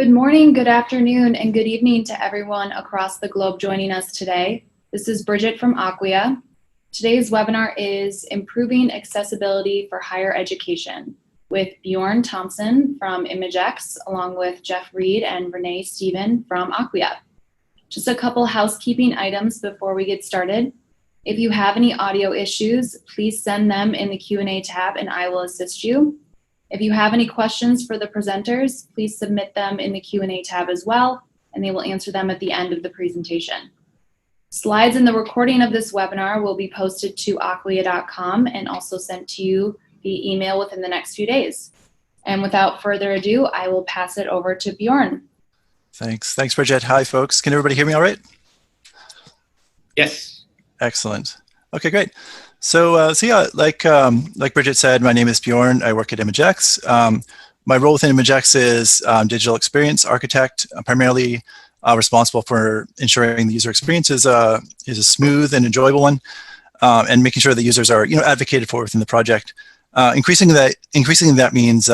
Good morning, good afternoon, and good evening to everyone across the globe joining us today. This is Bridget from Acquia. Today's webinar is Improving Accessibility for Higher Education with Bjorn Thompson from ImageX, along with Jeff Reed and Renee Stephen from Acquia. Just a couple housekeeping items before we get started. If you have any audio issues, please send them in the Q&A tab and I will assist you. If you have any questions for the presenters, please submit them in the Q&A tab as well, and they will answer them at the end of the presentation. Slides and the recording of this webinar will be posted to acquia.com and also sent to you via email within the next few days. And without further ado, I will pass it over to Bjorn. Thanks, Bridget. Hi, folks. Can everybody hear me all right? Yes. Excellent. Okay, great. So yeah, like Bridget said, my name is Bjorn. I work at ImageX. My role within ImageX is digital experience architect. I'm primarily responsible for ensuring the user experience is a smooth and enjoyable one, and making sure the users are advocated for within the project. Increasingly that means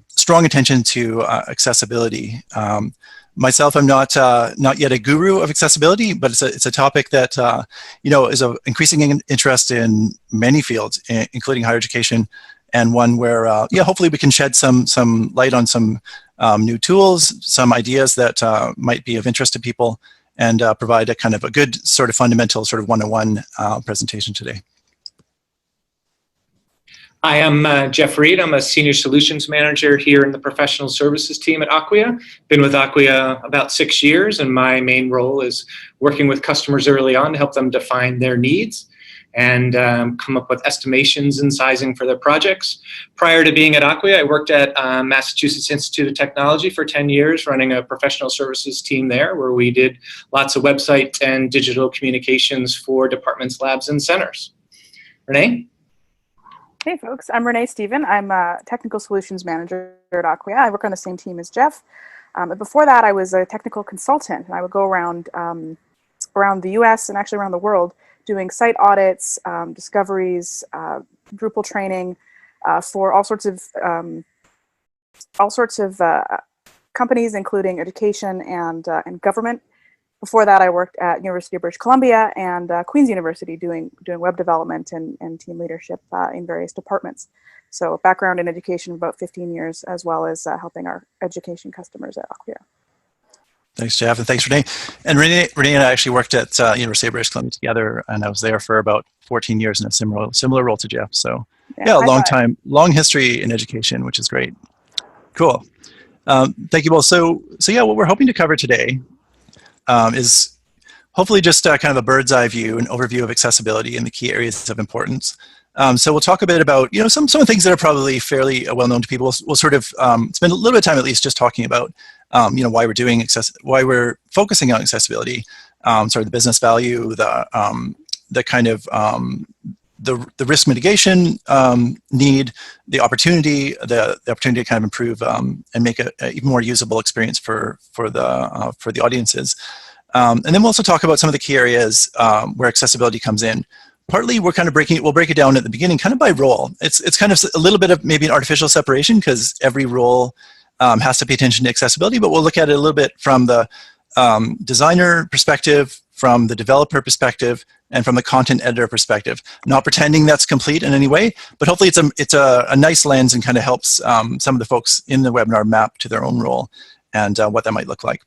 strong attention to accessibility. Myself, I'm not yet a guru of accessibility, but it's a topic that is of increasing interest in many fields, including higher education, and one where hopefully we can shed some light on some new tools, some ideas that might be of interest to people, and provide a kind of a good sort of fundamental sort of one-on-one presentation today. I am Jeff Reed. I'm a Senior Solutions Manager here in the Professional Services team at Acquia. Been with Acquia about 6 years, and my main role is working with customers early on to help them define their needs and come up with estimations and sizing for their projects. Prior to being at Acquia, I worked at Massachusetts Institute of Technology for 10 years, running a professional services team there, where we did lots of website and digital communications for departments, labs, and centers. Renee? Hey folks, I'm Renee Stephen. I'm a Technical Solutions Manager at Acquia. I work on the same team as Jeff. Before that, I was a technical consultant, and I would go around the US and actually around the world doing site audits, discoveries, Drupal training for all sorts of companies, including education and government. Before that, I worked at University of British Columbia and Queen's University doing web development and team leadership in various departments. So background in education, about 15 years, as well as helping our education customers at Acquia. Thanks, Jeff, and thanks, Renee. And Renee and I actually worked at University of British Columbia together, and I was there for about 14 years in a similar role to Jeff. So yeah, long history in education, which is great. Cool. Thank you both. So yeah, what we're hoping to cover today is hopefully just kind of a bird's eye view, an overview of accessibility and the key areas of importance. So we'll talk a bit about some of the things that are probably fairly well known to people. We'll sort of spend a little bit of time at least just talking about why we're focusing on accessibility, sort of the business value, the kind of the risk mitigation need, the opportunity to kind of improve and make an even more usable experience for the audiences. And then we'll also talk about some of the key areas where accessibility comes in. Partly we'll break it down at the beginning kind of by role. It's kind of a little bit of maybe an artificial separation because every role has to pay attention to accessibility, but we'll look at it a little bit from the designer perspective, from the developer perspective, and from the content editor perspective. Not pretending that's complete in any way, but hopefully it's a nice lens and kind of helps some of the folks in the webinar map to their own role and what that might look like.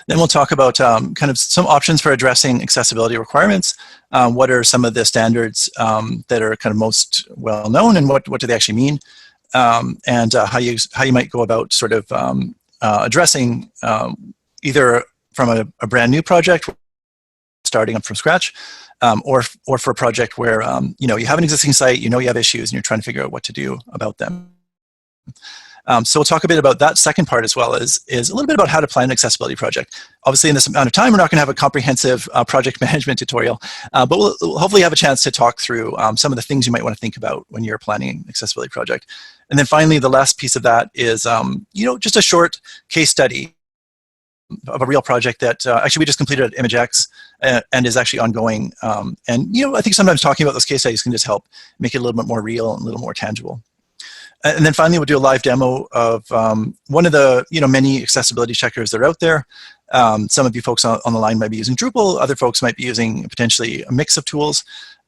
Then we'll talk about kind of some options for addressing accessibility requirements. What are some of the standards that are kind of most well known, and what do they actually mean? And how you might go about sort of addressing either from a brand new project, starting up from scratch, or for a project where you have an existing site, you have issues, and you're trying to figure out what to do about them. So we'll talk a bit about that second part, as well as a little bit about how to plan an accessibility project. Obviously, in this amount of time, we're not going to have a comprehensive project management tutorial, but we'll hopefully have a chance to talk through some of the things you might want to think about when you're planning an accessibility project. And then finally, the last piece of that is just a short case study of a real project that actually we just completed at ImageX and is actually ongoing. And I think sometimes talking about those case studies can just help make it a little bit more real and a little more tangible. And then finally, we'll do a live demo of one of the many accessibility checkers that are out there. Some of you folks on the line might be using Drupal. Other folks might be using potentially a mix of tools.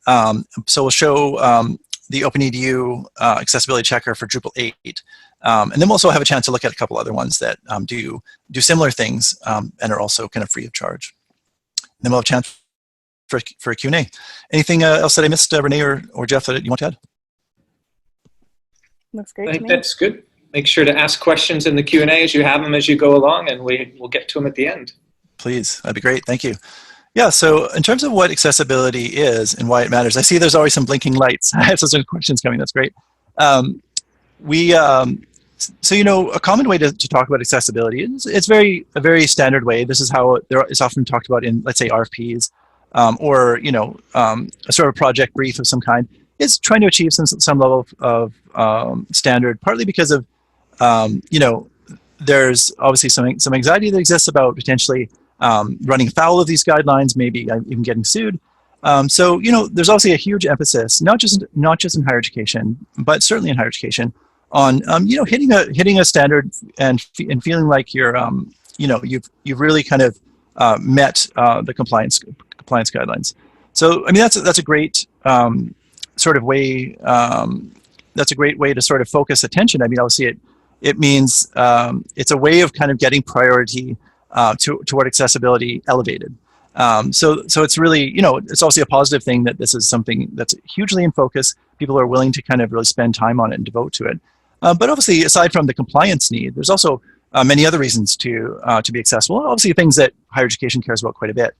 So we'll show the OpenEDU accessibility checker for Drupal 8. And then we'll also have a chance to look at a couple other ones that do similar things and are also kind of free of charge. And then we'll have a chance for a Q&A. Anything else that I missed, Renee or Jeff, that you want to add? Looks great I to think me. that's good. Make sure to ask questions in the Q&A as you have them as you go along, and we'll get to them at the end. Please, that'd be great. Thank you. Yeah, so in terms of what accessibility is and why it matters, I see there's always some blinking lights. I have some questions coming. That's great. So, a common way to talk about accessibility is it's a very standard way. This is how it's often talked about in, let's say, RFPs or, a sort of project brief of some kind. It's trying to achieve some level of standard, partly because of, there's obviously some anxiety that exists about potentially running afoul of these guidelines, maybe even getting sued. So, there's obviously a huge emphasis, not just in higher education, but certainly in higher education, on hitting a standard and feeling like you're you've really kind of met the compliance guidelines. So, I mean, that's a great sort of way. That's a great way to sort of focus attention. I mean, obviously it means it's a way of kind of getting priority toward accessibility elevated. So it's really, it's obviously a positive thing that this is something that's hugely in focus. People are willing to kind of really spend time on it and devote to it. But obviously, aside from the compliance need, there's also many other reasons to be accessible. And obviously, things that higher education cares about quite a bit.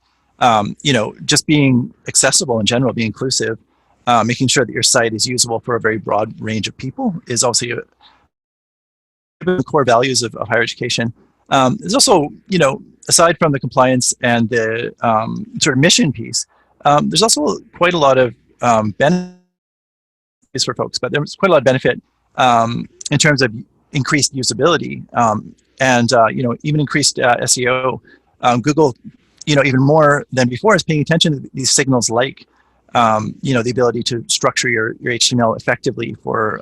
Just being accessible in general, being inclusive, making sure that your site is usable for a very broad range of people is obviously the core values of higher education. There's also, aside from the compliance and the sort of mission piece, there's also quite a lot of benefits for folks, but there's quite a lot of benefit in terms of increased usability and even increased SEO. Google, even more than before, is paying attention to these signals like the ability to structure your HTML effectively for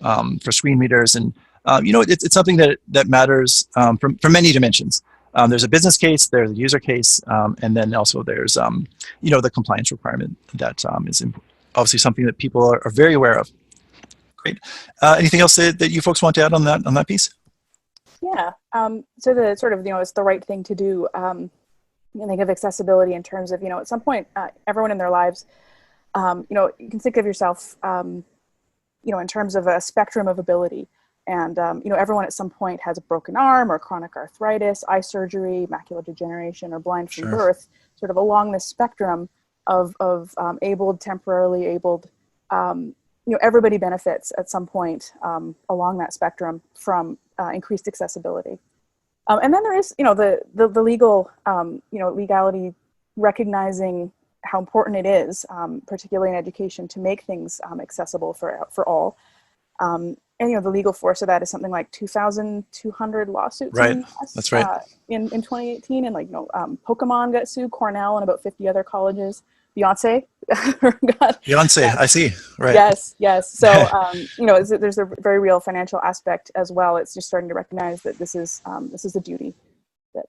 screen readers, and it's something that matters from many dimensions. There's a business case, there's a user case, and then also there's the compliance requirement that is obviously something that people are very aware of. Great. Anything else that you folks want to add on that piece? Yeah. So the sort of it's the right thing to do. And think of accessibility in terms of at some point everyone in their lives, you can think of yourself in terms of a spectrum of ability. And, everyone at some point has a broken arm or chronic arthritis, eye surgery, macular degeneration, or blind from birth, sort of along this spectrum of abled, temporarily abled. Everybody benefits at some point along that spectrum from increased accessibility. And then there is, the legal, legality recognizing how important it is, particularly in education, to make things accessible for all. And the legal force of that is something like 2,200 lawsuits. Right. In the US, that's right. In 2018, and Pokemon got sued, Cornell, and about 50 other colleges. Beyonce Beyonce, I see. Right. Yes. So there's a very real financial aspect as well. It's just starting to recognize that this is a duty that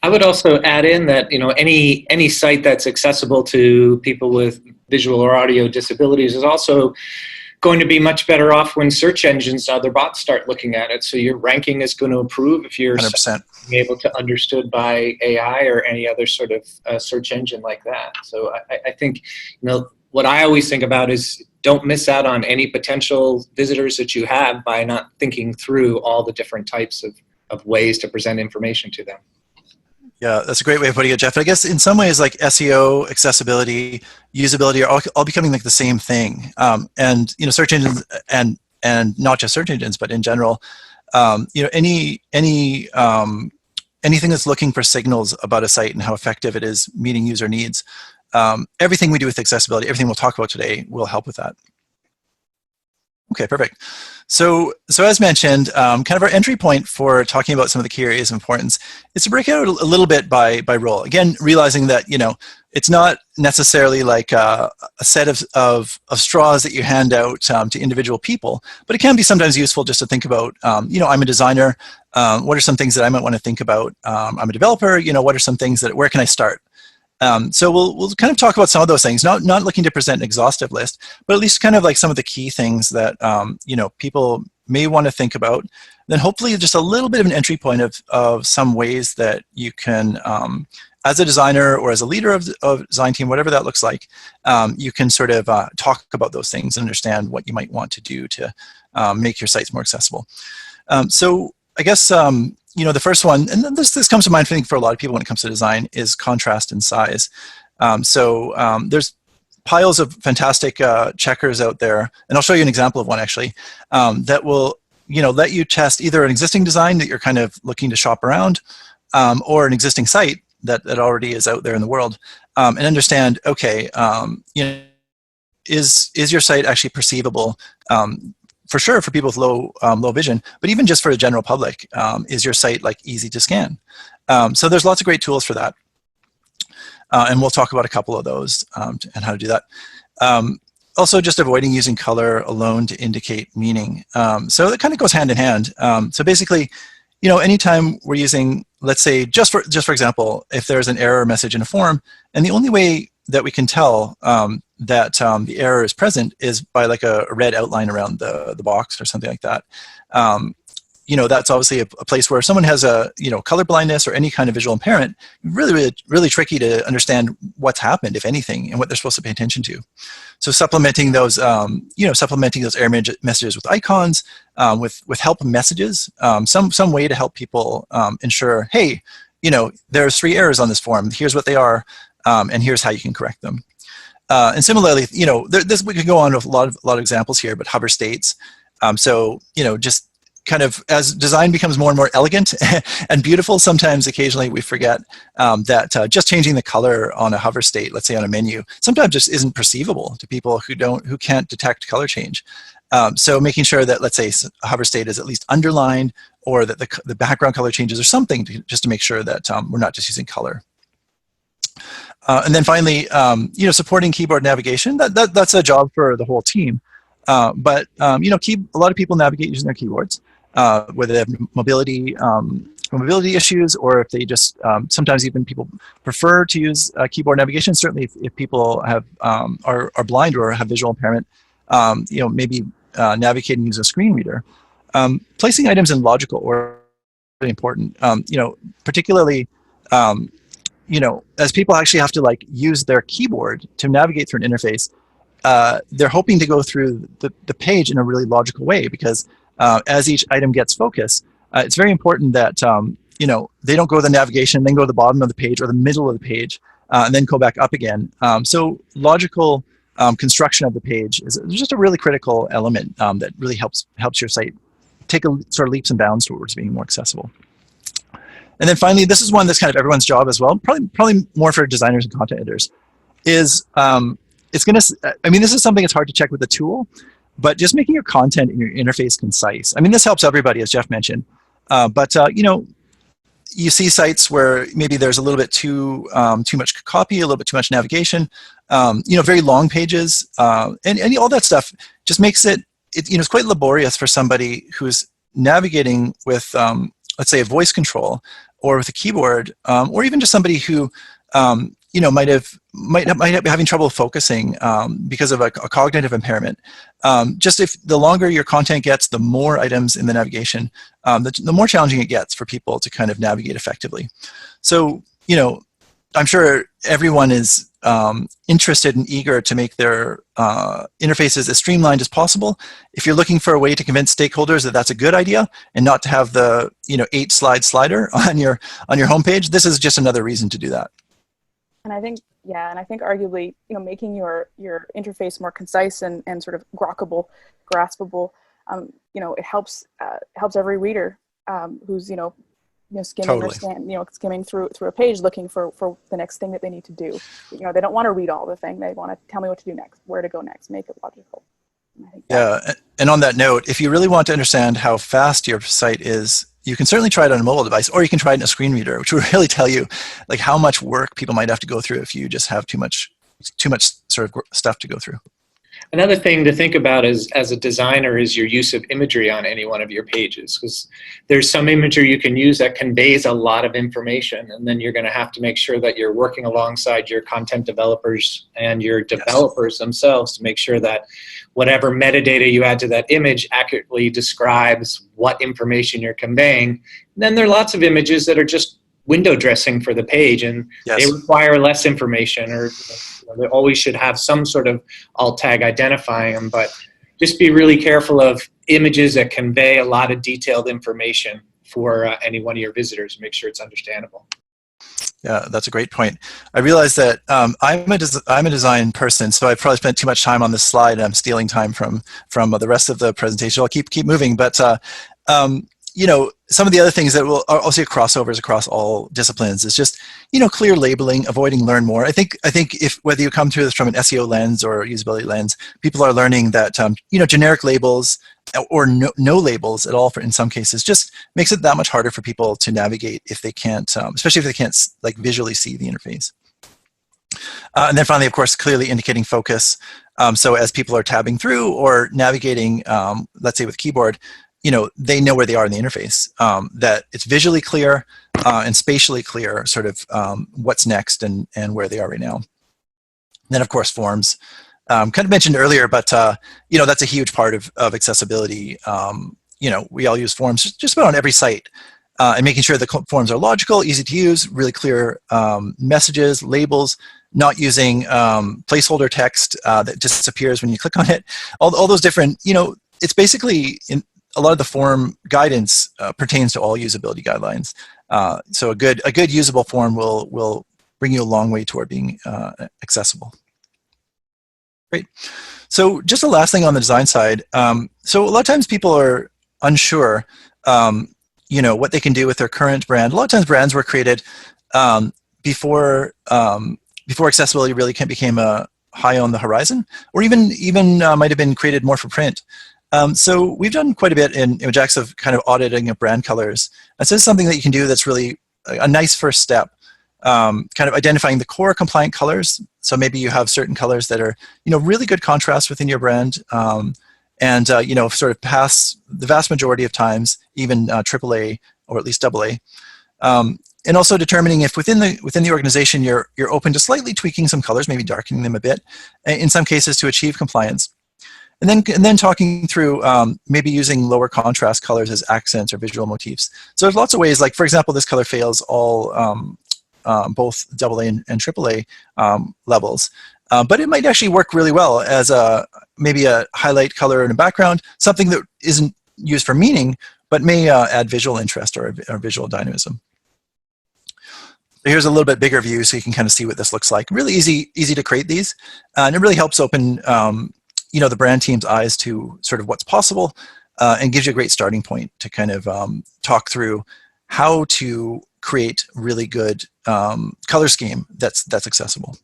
I would also add in that any site that's accessible to people with visual or audio disabilities is also going to be much better off when search engines and other bots start looking at it. So your ranking is going to improve if you're 100%. able to understood by AI or any other sort of search engine like that. So I think, what I always think about is don't miss out on any potential visitors that you have by not thinking through all the different types of ways to present information to them. Yeah, that's a great way of putting it, Jeff. I guess in some ways, like SEO, accessibility, usability are all becoming like the same thing. And search engines and not just search engines, but in general, anything that's looking for signals about a site and how effective it is meeting user needs. Everything we do with accessibility, everything we'll talk about today, will help with that. Okay, perfect. So as mentioned, kind of our entry point for talking about some of the key areas of importance is to break it out a little bit by role. Again, realizing that, it's not necessarily like a set of straws that you hand out to individual people, but it can be sometimes useful just to think about, I'm a designer. What are some things that I might want to think about? I'm a developer. What are some things where can I start? So we'll kind of talk about some of those things, not looking to present an exhaustive list, but at least kind of like some of the key things that people may want to think about. Then hopefully just a little bit of an entry point of some ways that you can, as a designer or as a leader of design team, whatever that looks like, you can sort of talk about those things and understand what you might want to do to make your sites more accessible. So I guess the first one, and this comes to mind, I think, for a lot of people when it comes to design, is contrast and size. There's piles of fantastic checkers out there, and I'll show you an example of one actually, that will let you test either an existing design that you're kind of looking to shop around, or an existing site that already is out there in the world, and understand, okay, is your site actually perceivable? For sure, for people with low vision, but even just for the general public, is your site like easy to scan? So there's lots of great tools for that, and we'll talk about a couple of those and how to do that. Also, just avoiding using color alone to indicate meaning. So that kind of goes hand in hand. So basically, anytime we're using, let's say, just for example, if there's an error message in a form, and the only way that we can tell that the error is present is by like a red outline around the box or something like that. That's obviously a place where someone has a color blindness or any kind of visual impairment. Really tricky to understand what's happened, if anything, and what they're supposed to pay attention to. So supplementing those error messages with icons, with help messages, some way to help people ensure, hey, there's 3 errors on this form. Here's what they are, and here's how you can correct them. And similarly, we could go on with a lot of examples here, but hover states. Just kind of as design becomes more and more elegant and beautiful, sometimes occasionally we forget that just changing the color on a hover state, let's say on a menu, sometimes just isn't perceivable to people who can't detect color change. So making sure that, let's say, a hover state is at least underlined, or that the background color changes or something just to make sure that we're not just using color. And then finally, supporting keyboard navigation. That's a job for the whole team. But a lot of people navigate using their keyboards, whether they have mobility issues, or if they just sometimes even people prefer to use keyboard navigation. Certainly, if people are blind or have visual impairment, maybe navigating using a screen reader. Placing items in logical order is really important. Particularly. As people actually have to use their keyboard to navigate through an interface, they're hoping to go through the page in a really logical way, because as each item gets focus, it's very important that they don't go to the navigation, then go to the bottom of the page or the middle of the page, and then go back up again. So logical construction of the page is just a really critical element that really helps your site take a sort of leaps and bounds towards being more accessible. And then finally, this is one that's kind of everyone's job as well, probably more for designers and content editors, is this is something that's hard to check with the tool, but just making your content and your interface concise. This helps everybody, as Jeff mentioned, but you see sites where maybe there's a little bit too much copy, a little bit too much navigation, very long pages, and all that stuff just makes it's quite laborious for somebody who's navigating with, let's say, a voice control or with a keyboard, or even just somebody who might be having trouble focusing because of a cognitive impairment. Just if the longer your content gets, the more items in the navigation, the more challenging it gets for people to kind of navigate effectively. So, I'm sure everyone is interested and eager to make their interfaces as streamlined as possible. If you're looking for a way to convince stakeholders that that's a good idea and not to have the 8-slide slider on your homepage, this is just another reason to do that. And I think arguably, making your interface more concise and sort of graspable, it helps every reader who's skimming Totally. or skimming through a page looking for the next thing that they need to do. They don't want to read all the thing. They want to tell me what to do next, where to go next, make it logical. I think Yeah, and on that note, if you really want to understand how fast your site is, you can certainly try it on a mobile device, or you can try it in a screen reader, which will really tell you like how much work people might have to go through if you just have too much sort of stuff to go through. Another thing to think about as a designer is your use of imagery on any one of your pages, because there's some imagery you can use that conveys a lot of information, and then you're going to have to make sure that you're working alongside your content developers and your developers themselves to make sure that whatever metadata you add to that image accurately describes what information you're conveying. And then there are lots of images that are just window dressing for the page, and they require less information, or they always should have some sort of alt tag identifying them, but just be really careful of images that convey a lot of detailed information for any one of your visitors. Make sure it's understandable. Yeah, that's a great point. I realize that I'm a design person, so I've probably spent too much time on this slide, and I'm stealing time from the rest of the presentation. I'll keep moving, but you know, some of the other things that will also crossovers across all disciplines is just, you know, clear labeling, avoiding learn more. I think if whether you come to this from an SEO lens or usability lens, people are learning that you know, generic labels or no labels at all in some cases just makes it that much harder for people to navigate if they can't, especially if they can't like visually see the interface. And then finally, of course, clearly indicating focus. So as people are tabbing through or navigating, let's say with keyboard, you know, they know where they are in the interface, that it's visually clear and spatially clear, sort of what's next and where they are right now. And then, of course, forms. Kind of mentioned earlier, but you know, that's a huge part of accessibility. You know, we all use forms just about on every site, and making sure the forms are logical, easy to use, really clear messages, labels, not using placeholder text that disappears when you click on it. All those different, you know, it's basically a lot of the form guidance pertains to all usability guidelines. So a good usable form will bring you a long way toward being accessible. Great. So just the last thing on the design side. So a lot of times people are unsure, you know, what they can do with their current brand. A lot of times brands were created before accessibility really became a high on the horizon, or even might have been created more for print. So we've done quite a bit in Imagex of kind of auditing of brand colors. And so this is something that you can do that's really a nice first step, kind of identifying the core compliant colors. So maybe you have certain colors that are, you know, really good contrast within your brand, and you know, sort of pass the vast majority of times, even AAA or at least AA. And also determining if within the organization you're open to slightly tweaking some colors, maybe darkening them a bit, in some cases to achieve compliance. And then talking through maybe using lower contrast colors as accents or visual motifs. So there's lots of ways, like for example, this color fails all both AA and AAA levels. But it might actually work really well as maybe a highlight color in a background, something that isn't used for meaning, but may add visual interest or visual dynamism. So here's a little bit bigger view so you can kind of see what this looks like. Really easy to create these. And it really helps open you know, the brand team's eyes to sort of what's possible, and gives you a great starting point to kind of talk through how to create really good color scheme that's accessible.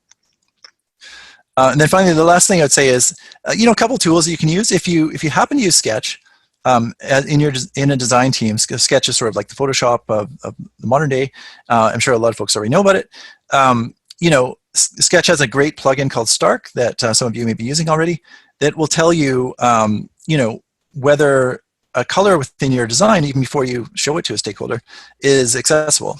And then finally, the last thing I would say is, you know, a couple tools that you can use if you happen to use Sketch in a design team. Sketch is sort of like the Photoshop of the modern day. I'm sure a lot of folks already know about it. You know, Sketch has a great plugin called Stark that some of you may be using already, that will tell you, you know, whether a color within your design, even before you show it to a stakeholder, is accessible.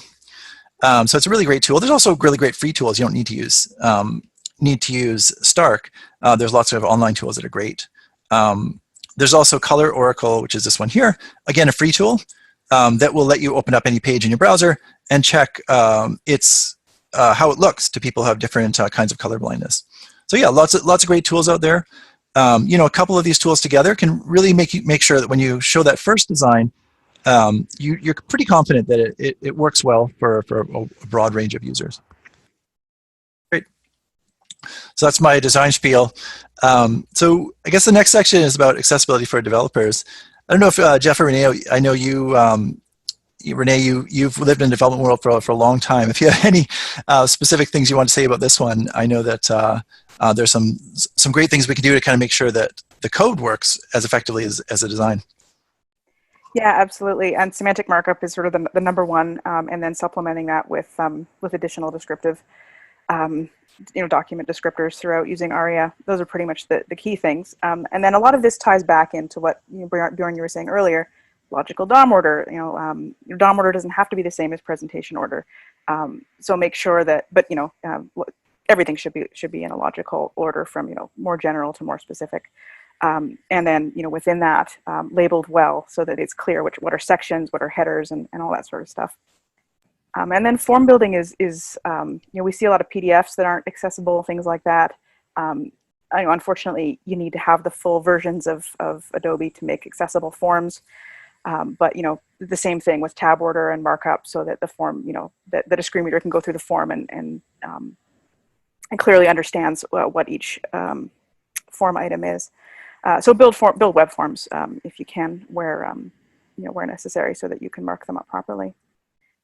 So it's a really great tool. There's also really great free tools. You don't need to use Stark. There's lots of online tools that are great. There's also Color Oracle, which is this one here. Again, a free tool that will let you open up any page in your browser and check how it looks to people who have different kinds of color blindness. So yeah, lots of great tools out there. You know, a couple of these tools together can really make sure that when you show that first design, you're pretty confident that it works well for a broad range of users. Great. So that's my design spiel. So I guess the next section is about accessibility for developers. I don't know if Jeff or Renee, I know you, Renee, you've lived in the development world for a long time. If you have any specific things you want to say about this one, I know that there's some great things we can do to kind of make sure that the code works as effectively as a design. Yeah, absolutely. And semantic markup is sort of the number one, and then supplementing that with additional descriptive, document descriptors throughout using ARIA. Those are pretty much the key things. And then a lot of this ties back into what Bjorn, you were saying earlier, logical DOM order. Your DOM order doesn't have to be the same as presentation order. So make sure that, everything should be in a logical order from more general to more specific. And then, within that, labeled well so that it's clear what are sections, what are headers, and all that sort of stuff. And then form building is we see a lot of PDFs that aren't accessible, things like that. Unfortunately, you need to have the full versions of Adobe to make accessible forms. But the same thing with tab order and markup, so that the form, that a screen reader can go through the form and clearly understands what each form item is. So build web forms if you can, where necessary, so that you can mark them up properly.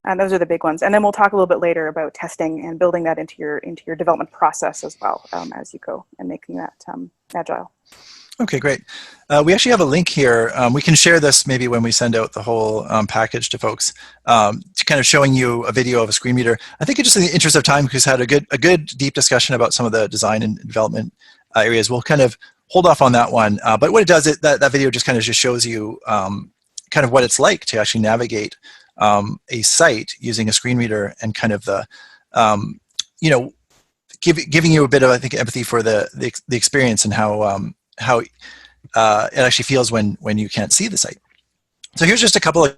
And those are the big ones. And then we'll talk a little bit later about testing and building that into your development process as well, as you go, and making that agile. Okay, great. We actually have a link here. We can share this maybe when we send out the whole package to folks, to kind of showing you a video of a screen reader. I think just in the interest of time, because we had a good deep discussion about some of the design and development areas, we'll kind of hold off on that one. But what it does, that video just kind of shows you kind of what it's like to actually navigate a site using a screen reader, and kind of the, giving you a bit of, I think, empathy for the experience and how it actually feels when you can't see the site. So here's just a couple of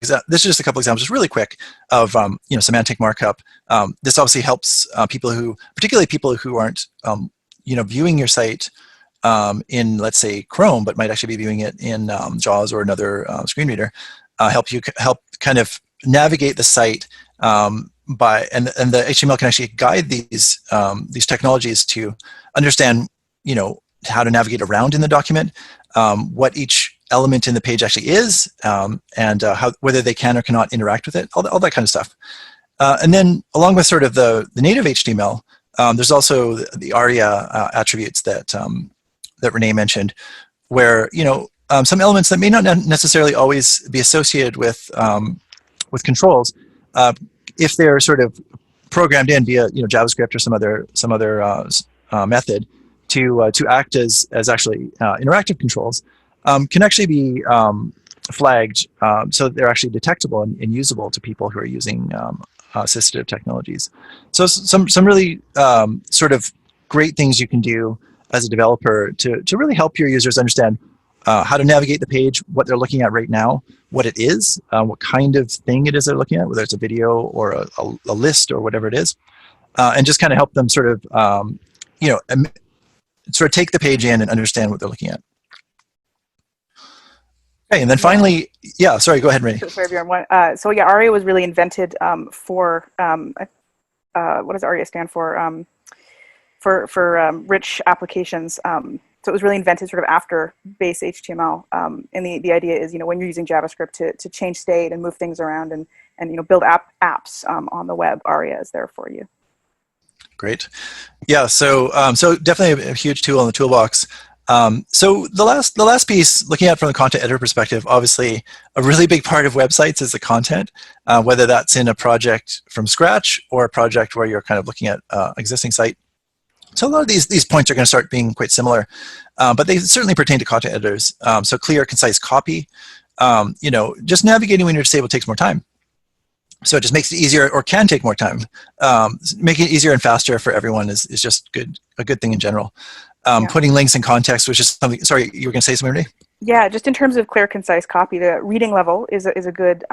examples, just really quick, of semantic markup. This obviously helps particularly people who aren't viewing your site in, let's say, Chrome, but might actually be viewing it in JAWS or another screen reader. Help kind of navigate the site and the HTML can actually guide these technologies to understand how to navigate around in the document, what each element in the page actually is, and whether they can or cannot interact with it, all that kind of stuff. And then along with sort of the native HTML, there's also the ARIA attributes that Renee mentioned, where some elements that may not necessarily always be associated with controls, if they're sort of programmed in via JavaScript or some other method to act as actually interactive controls, can actually be flagged so that they're actually detectable and usable to people who are using assistive technologies. So some really sort of great things you can do as a developer to really help your users understand how to navigate the page, what they're looking at right now, what it is, what kind of thing it is they're looking at, whether it's a video or a list or whatever it is, and just kind of help them sort of sort of take the page in and understand what they're looking at. Okay, and then finally, sorry, go ahead, Renee. Sorry, Bjorn. So ARIA was really invented for, what does ARIA stand for? For rich applications. So it was really invented sort of after base HTML. And the idea is, when you're using JavaScript to change state and move things around and build apps on the web, ARIA is there for you. Great. Yeah, so definitely a huge tool in the toolbox. So the last piece, looking at it from the content editor perspective, obviously a really big part of websites is the content, whether that's in a project from scratch or a project where you're kind of looking at existing site. So a lot of these points are going to start being quite similar, but they certainly pertain to content editors. So clear, concise copy, just navigating when you're disabled takes more time. So it just makes it easier, or can take more time. Making it easier and faster for everyone is just a good thing in general. Putting links in context, which is something, sorry, you were going to say something, Renee? Yeah, just in terms of clear, concise copy, the reading level is a good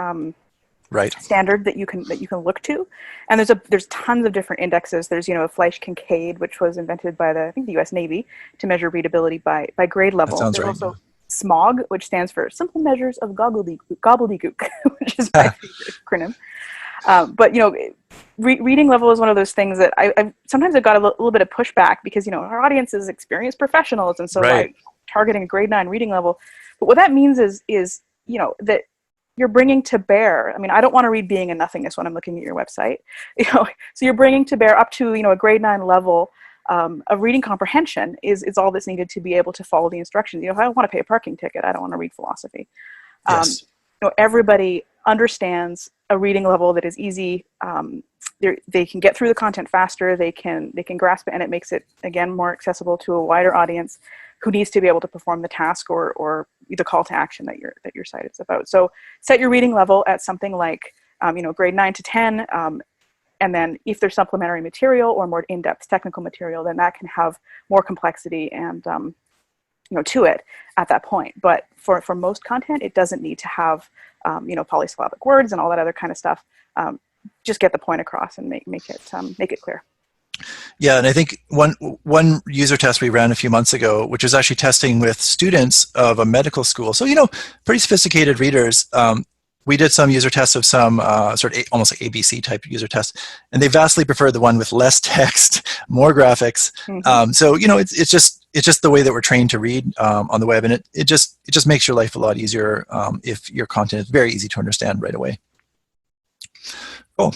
standard that you can look to, and there's tons of different indexes. There's Fleisch Kincaid, which was invented by the U.S. Navy to measure readability by grade level. That sounds there's right. Also SMOG, which stands for Simple Measures of Gobbledygook, which is my favorite acronym. But reading level is one of those things that I've sometimes got a little bit of pushback, because our audience is experienced professionals, and so like targeting a grade 9 reading level. But what that means is that you're bringing to bear. I mean, I don't want to read Being and Nothingness when I'm looking at your website. So you're bringing to bear up to a grade 9 level of reading comprehension is all that's needed to be able to follow the instructions. If I want to pay a parking ticket, I don't want to read philosophy. Yes. Everybody understands a reading level that is easy. They can get through the content faster. They can grasp it, and it makes it, again, more accessible to a wider audience who needs to be able to perform the task or the call to action that your site is about. So set your reading level at something like grade 9 to 10, and then if there's supplementary material or more in-depth technical material, then that can have more complexity and to it at that point. But for most content, it doesn't need to have polysyllabic words and all that other kind of stuff. Just get the point across and make it clear. Yeah, and I think one user test we ran a few months ago, which was actually testing with students of a medical school. So, pretty sophisticated readers. We did some user tests of some almost like ABC type user tests, and they vastly preferred the one with less text, more graphics. Mm-hmm. So, it's just the way that we're trained to read on the web, and it just makes your life a lot easier if your content is very easy to understand right away. Cool.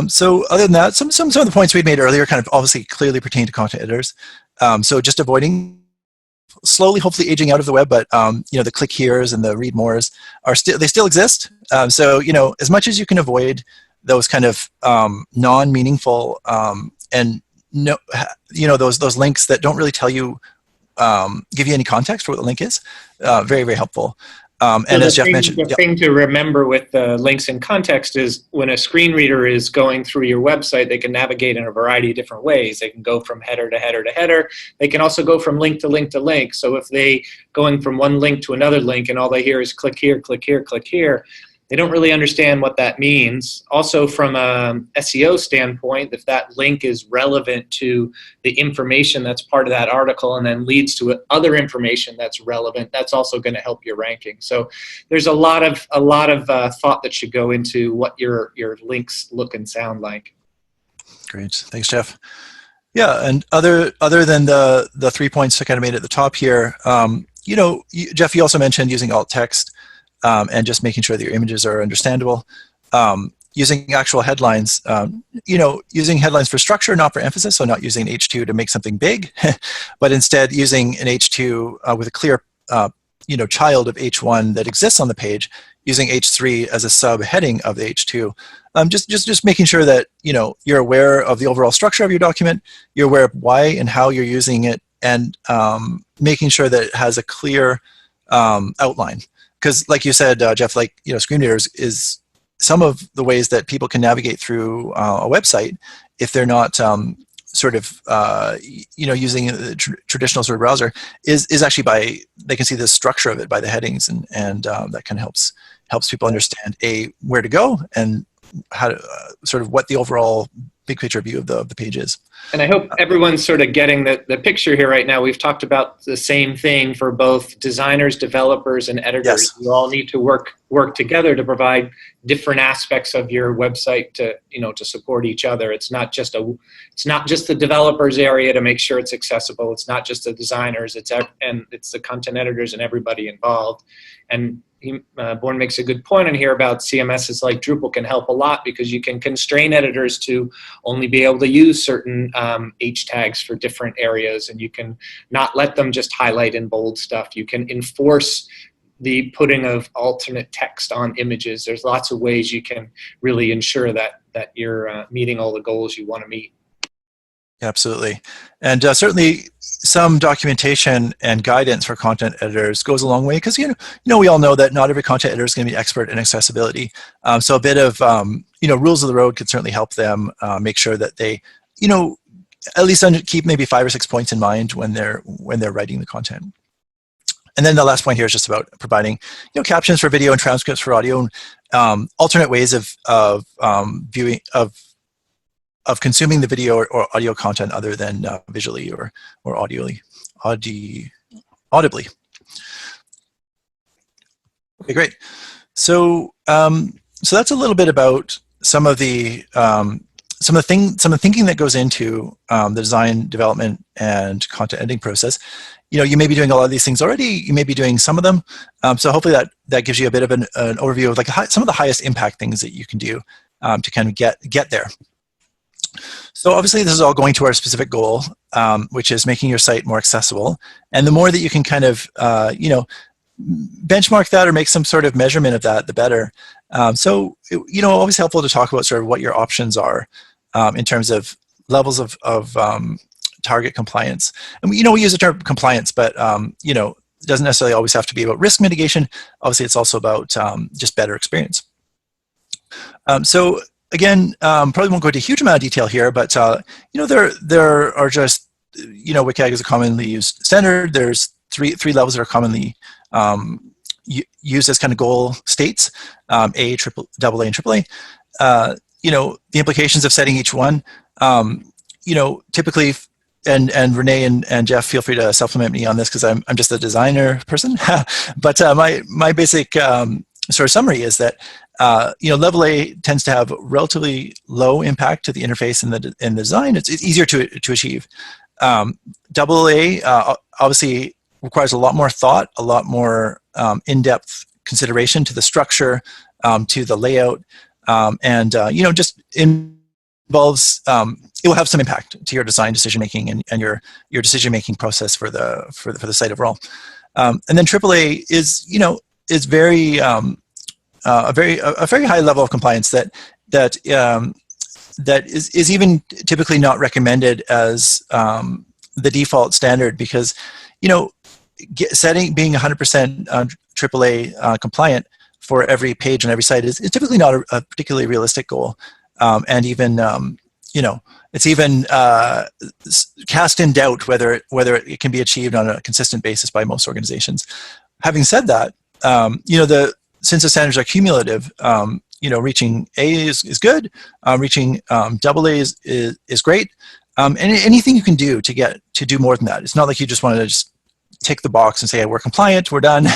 So other than that, some of the points we made earlier kind of obviously clearly pertain to content editors. So just avoiding slowly, hopefully aging out of the web, but the click heres and the read mores they still exist. So as much as you can avoid those kind of non-meaningful and those links that don't really tell you, give you any context for what the link is, very, very helpful. And as Jeff mentioned, the thing to remember with the links in context is when a screen reader is going through your website, they can navigate in a variety of different ways. They can go from header to header to header. They can also go from link to link to link. So if they going from one link to another link and all they hear is click here, click here, click here, they don't really understand what that means. Also, from a SEO standpoint, if that link is relevant to the information that's part of that article and then leads to other information that's relevant, that's also going to help your ranking. So there's a lot of thought that should go into what your links look and sound like. Great, thanks, Jeff. Yeah, and other than the 3 points I kind of made at the top here, Jeff, you also mentioned using alt text. And just making sure that your images are understandable. Using actual headlines, using headlines for structure, not for emphasis, so not using an H2 to make something big, but instead using an H2 with a clear, child of H1 that exists on the page, using H3 as a subheading of the H2. Just making sure that, you're aware of the overall structure of your document, you're aware of why and how you're using it, and making sure that it has a clear outline. Because like you said, Jeff, screen readers is some of the ways that people can navigate through a website if they're not using a traditional sort of browser is actually they can see the structure of it by the headings, and that kind of helps people understand where to go and how to what the overall big picture view of the page is. And I hope everyone's sort of getting the picture here right now. We've talked about the same thing for both designers, developers, and editors. Yes. You all need to work together to provide different aspects of your website to support each other. It's not just the developers area to make sure it's accessible. It's not just the designers. It's the content editors and everybody involved. And Bjorn makes a good point in here about CMSs like Drupal can help a lot because you can constrain editors to only be able to use certain H tags for different areas, and you can not let them just highlight in bold stuff. You can enforce the putting of alternate text on images. There's lots of ways you can really ensure that you're meeting all the goals you want to meet. Absolutely. And certainly some documentation and guidance for content editors goes a long way because, we all know that not every content editor is going to be expert in accessibility. So a bit of, rules of the road could certainly help them make sure that they, at least keep maybe 5 or 6 points in mind when they're writing the content. And then the last point here is just about providing, captions for video and transcripts for audio, and alternate ways of viewing, of consuming the video or audio content other than visually or audibly. Okay, great. So so that's a little bit about some of the thinking that goes into the design, development, and content editing process. You may be doing a lot of these things already. You may be doing some of them. So hopefully that gives you a bit of an overview of some of the highest impact things that you can do to kind of get there. So obviously this is all going to our specific goal, which is making your site more accessible. And the more that you can kind of, benchmark that or make some sort of measurement of that, the better. Always helpful to talk about sort of what your options are in terms of levels of target compliance. And we use the term compliance, but it doesn't necessarily always have to be about risk mitigation. Obviously, it's also about just better experience. Again, probably won't go into a huge amount of detail here, but there are just WCAG is a commonly used standard. There's three levels that are commonly used as kind of goal states: A, triple, AA, and AAA. The implications of setting each one. Typically, and Renee and Jeff, feel free to supplement me on this because I'm just a designer person. But my basic sort of summary is that level A tends to have relatively low impact to the interface and the design. It's easier to achieve. AA obviously requires a lot more thought, a lot more in-depth consideration to the structure, to the layout, and just involves. It will have some impact to your design decision making and your decision making process for the site overall. And then AAA is very a very high level of compliance that is even typically not recommended as the default standard, because being 100% AAA compliant for every page on every site is typically not a particularly realistic goal, and even it's even cast in doubt whether it can be achieved on a consistent basis by most organizations. Having said that, since the standards are cumulative, reaching A is good, reaching AA is great, and anything you can do to do more than that. It's not like you just want to just tick the box and say, hey, we're compliant, we're done.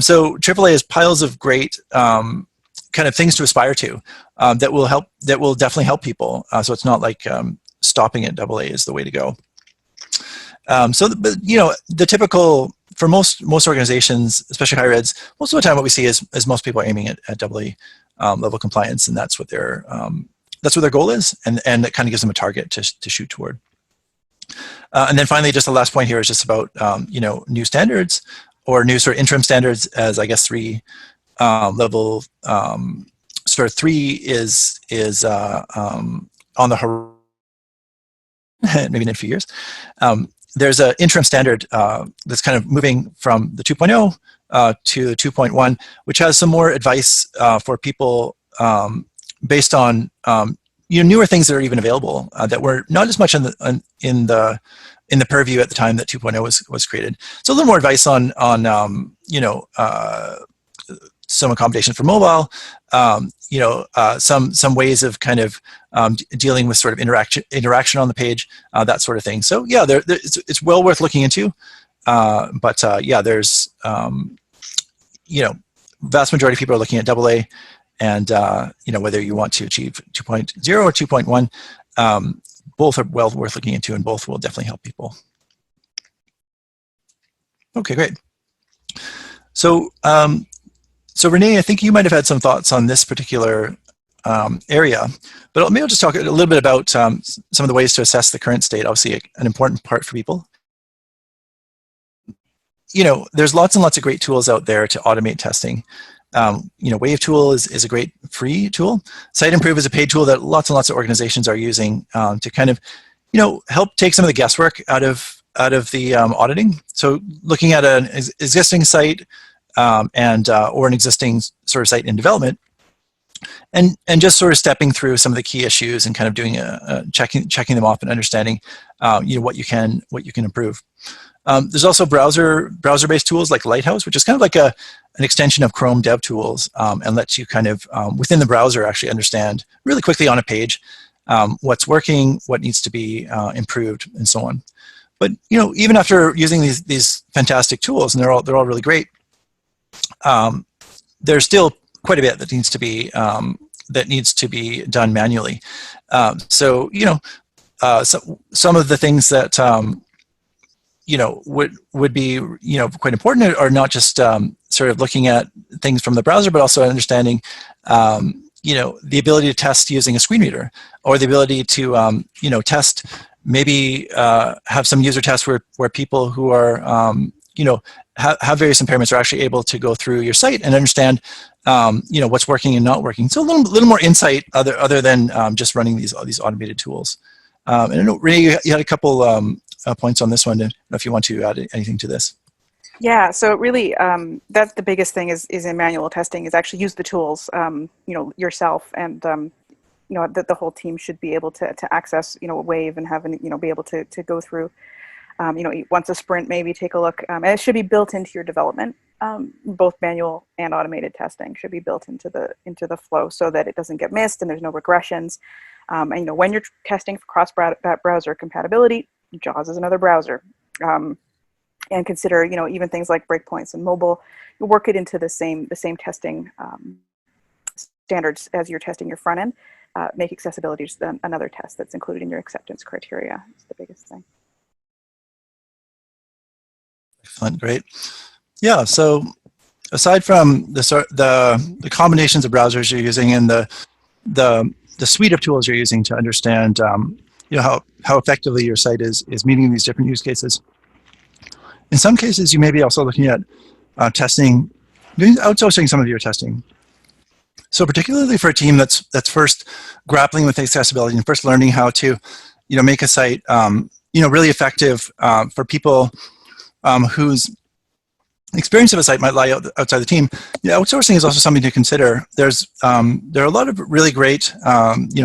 So AAA is piles of great kind of things to aspire to that will definitely help people. So it's not like stopping at AA is the way to go. The typical, for most organizations, especially higher eds, most of the time what we see is most people are aiming at AA level compliance, and that's what their goal is, and that kind of gives them a target to shoot toward. And then finally, just the last point here is just about new standards or new sort of interim standards, as I guess level sort of 3 is on the horizon, maybe in a few years. There's an interim standard that's kind of moving from the 2.0 to the 2.1, which has some more advice for people based on newer things that are even available that were not as much in the purview at the time that 2.0 was created. So a little more advice on some accommodation for mobile, some ways of kind of dealing with sort of interaction on the page, that sort of thing. So yeah, it's well worth looking into. There's vast majority of people are looking at AA, and whether you want to achieve 2.0 or 2.1, both are well worth looking into, and both will definitely help people. Okay, great. So Renee, I think you might have had some thoughts on this particular area, but maybe I'll just talk a little bit about some of the ways to assess the current state. Obviously, an important part for people. There's lots and lots of great tools out there to automate testing. Wave tool is a great free tool. SiteImprove is a paid tool that lots and lots of organizations are using to kind of, help take some of the guesswork out of the auditing. So looking at an existing site or an existing sort of site in development, and just sort of stepping through some of the key issues and kind of doing checking them off and understanding what you can improve. There's also browser-based tools like Lighthouse, which is kind of like an extension of Chrome DevTools, and lets you kind of within the browser actually understand really quickly on a page what's working, what needs to be improved, and so on. But even after using these fantastic tools, and they're all really great, there's still quite a bit that needs to be done manually. So some of the things that would be quite important are not just sort of looking at things from the browser, but also understanding the ability to test using a screen reader, or the ability to, test, maybe have some user tests where people who are, have various impairments are actually able to go through your site and understand, what's working and not working. So a little more insight other than just running these automated tools. And I know, Renee, you had a couple points on this one. I don't know if you want to add anything to this. Yeah, so really, that's the biggest thing is in manual testing, is actually use the tools, yourself, and the whole team should be able to access, Wave, and have be able to go through, once a sprint, maybe take a look, and it should be built into your development. Both manual and automated testing should be built into the flow so that it doesn't get missed and there's no regressions. And when you're testing for cross-browser compatibility, JAWS is another browser. And consider, even things like breakpoints and mobile, you work it into the same testing standards as you're testing your front end. Make accessibility just another test that's included in your acceptance criteria. It's the biggest thing. Excellent, great. Yeah, so aside from the combinations of browsers you're using and the suite of tools you're using to understand, how effectively your site is meeting these different use cases. In some cases, you may be also looking at outsourcing some of your testing. So particularly for a team that's first grappling with accessibility and first learning how to, make a site, really effective for people whose experience of a site might lie outside the team. Outsourcing is also something to consider. There are a lot of really great,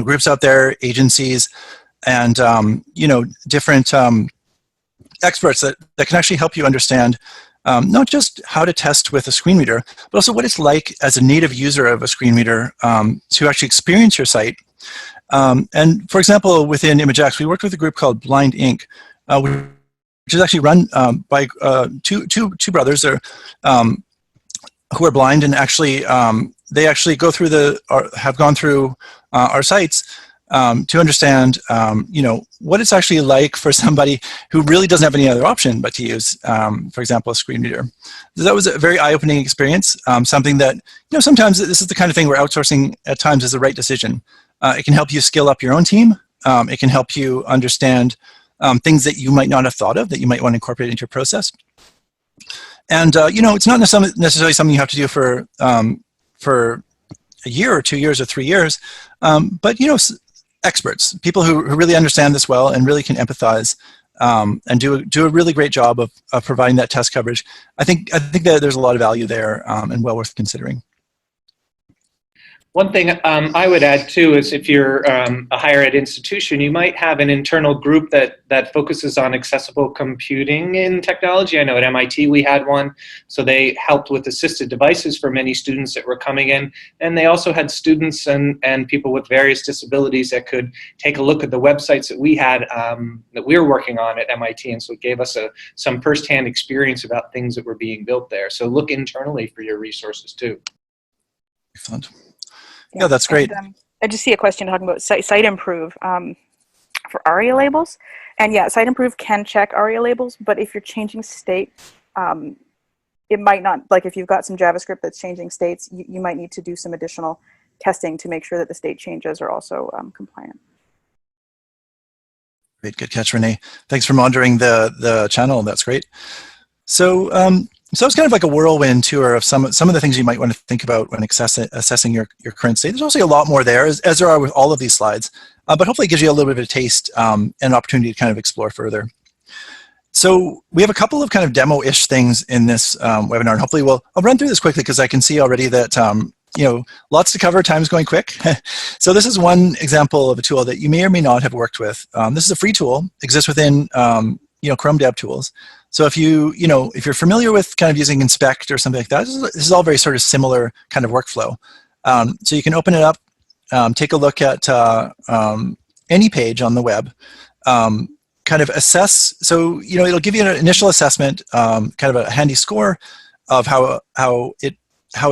groups out there, agencies, and different experts that can actually help you understand not just how to test with a screen reader, but also what it's like as a native user of a screen reader to actually experience your site. And for example, within ImageX, we worked with a group called Blind Inc., which is actually run by two brothers who are blind, and actually they actually have gone through our sites to understand, what it's actually like for somebody who really doesn't have any other option but to use, for example, a screen reader. So that was a very eye-opening experience, something that, sometimes this is the kind of thing where outsourcing at times is the right decision. It can help you skill up your own team. It can help you understand things that you might not have thought of that you might want to incorporate into your process. And, it's not necessarily something you have to do for a year or 2 years or 3 years, but, experts, people who really understand this well and really can empathize and do a really great job of providing that test coverage. I think that there's a lot of value there and well worth considering. One thing I would add too is if you're a higher ed institution, you might have an internal group that focuses on accessible computing in technology. I know at MIT we had one, so they helped with assisted devices for many students that were coming in, and they also had students and people with various disabilities that could take a look at the websites that we had that we were working on at MIT, and so it gave us some firsthand experience about things that were being built there. So look internally for your resources too. Excellent. Yeah, that's great. And, I just see a question talking about Site Improve for ARIA labels. And yeah, Site Improve can check ARIA labels, but if you're changing state, it might not, like if you've got some JavaScript that's changing states, you might need to do some additional testing to make sure that the state changes are also compliant. Great, good catch, Renee. Thanks for monitoring the channel. That's great. So, so it's kind of like a whirlwind tour of some of the things you might want to think about when assessing your current state. There's also a lot more there, as there are with all of these slides, but hopefully it gives you a little bit of a taste and an opportunity to kind of explore further. So we have a couple of kind of demo-ish things in this webinar, and hopefully I'll run through this quickly because I can see already that lots to cover, time's going quick. So this is one example of a tool that you may or may not have worked with. This is a free tool, exists within Chrome DevTools. So if you're familiar with kind of using Inspect or something like that, this is all very sort of similar kind of workflow. So you can open it up, take a look at any page on the web, kind of assess. So it'll give you an initial assessment, kind of a handy score of how it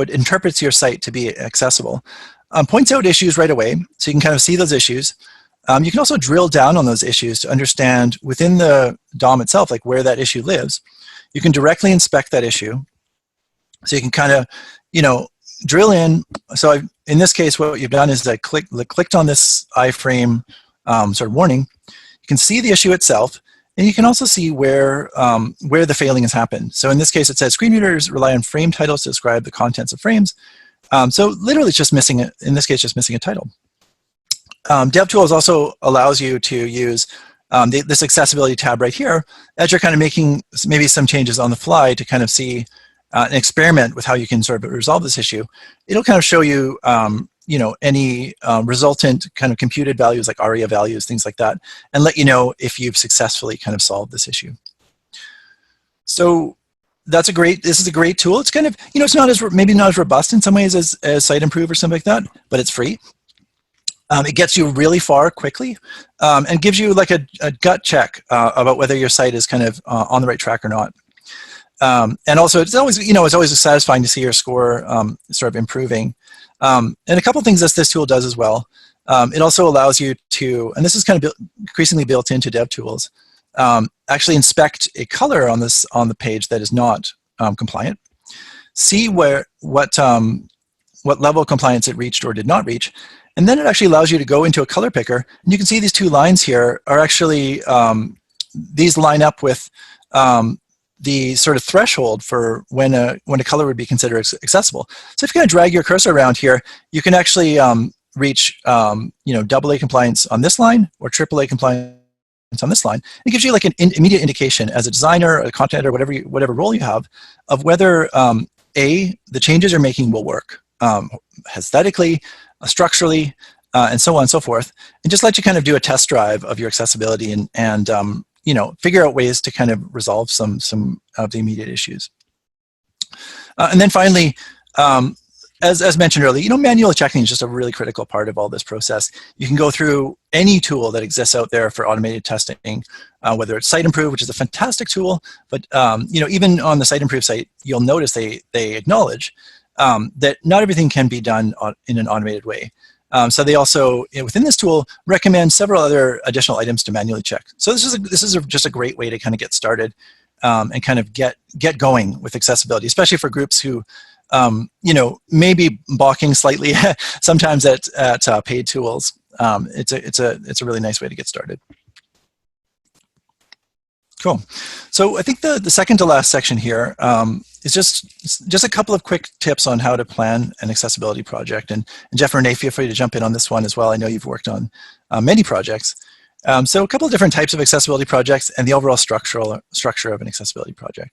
interprets your site to be accessible. Points out issues right away, so you can kind of see those issues. You can also drill down on those issues to understand within the DOM itself, like where that issue lives. You can directly inspect that issue. So you can kind of, drill in. So in this case, what you've done is I clicked on this iframe sort of warning. You can see the issue itself, and you can also see where the failing has happened. So in this case, it says screen readers rely on frame titles to describe the contents of frames. So literally, it's just missing in this case, just missing a title. DevTools also allows you to use this accessibility tab right here as you're kind of making maybe some changes on the fly to kind of see an experiment with how you can sort of resolve this issue. It'll kind of show you, any resultant kind of computed values like ARIA values, things like that, and let you know if you've successfully kind of solved this issue. So this is a great tool. It's kind of, it's not as, maybe not as robust in some ways as SiteImprove or something like that, but it's free. It gets you really far quickly and gives you like a gut check about whether your site is kind of on the right track or not. And also, it's always satisfying to see your score sort of improving. And a couple things that this tool does as well. It also allows you to, and this is kind of increasingly built into DevTools, actually inspect a color on the page that is not compliant. See what level of compliance it reached or did not reach. And then it actually allows you to go into a color picker, and you can see these two lines here are actually, these line up with the sort of threshold for when a color would be considered accessible. So if you kind of drag your cursor around here, you can actually reach AA compliance on this line or AAA compliance on this line. It gives you like an immediate indication as a designer, a content, or whatever role you have of whether the changes you're making will work aesthetically, structurally, and so on and so forth, and just let you kind of do a test drive of your accessibility and figure out ways to kind of resolve some of the immediate issues. And then finally, as mentioned earlier, manual checking is just a really critical part of all this process. You can go through any tool that exists out there for automated testing, whether it's SiteImprove, which is a fantastic tool, but even on the SiteImprove site, you'll notice they acknowledge that not everything can be done in an automated way. So they also, within this tool, recommend several other additional items to manually check. So this is just a great way to kind of get started and kind of get going with accessibility, especially for groups who, may be balking slightly sometimes at paid tools. It's a really nice way to get started. Cool. So I think the second to last section here is just a couple of quick tips on how to plan an accessibility project. And Jeff and Renee, feel free to jump in on this one as well. I know you've worked on many projects. So a couple of different types of accessibility projects and the overall structure of an accessibility project.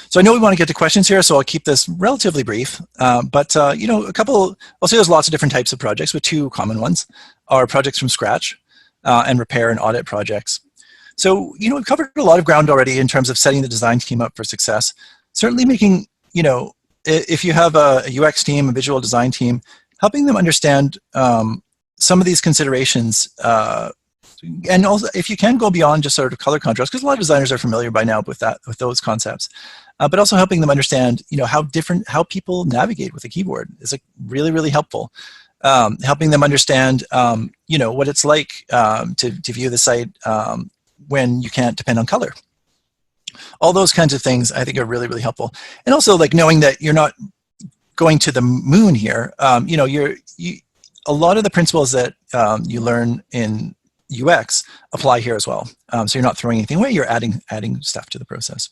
So I know we want to get to questions here, so I'll keep this relatively brief. But I'll say there's lots of different types of projects, but two common ones are projects from scratch and repair and audit projects. So, we've covered a lot of ground already in terms of setting the design team up for success. Certainly making, if you have a UX team, a visual design team, helping them understand some of these considerations. And also, if you can go beyond just sort of color contrast, because a lot of designers are familiar by now with those concepts, but also helping them understand, how people navigate with a keyboard is really, really helpful. Helping them understand, what it's like to view the site when you can't depend on color. All those kinds of things I think are really, really helpful. And also like knowing that you're not going to the moon here. A lot of the principles that you learn in UX apply here as well. So you're not throwing anything away, you're adding stuff to the process.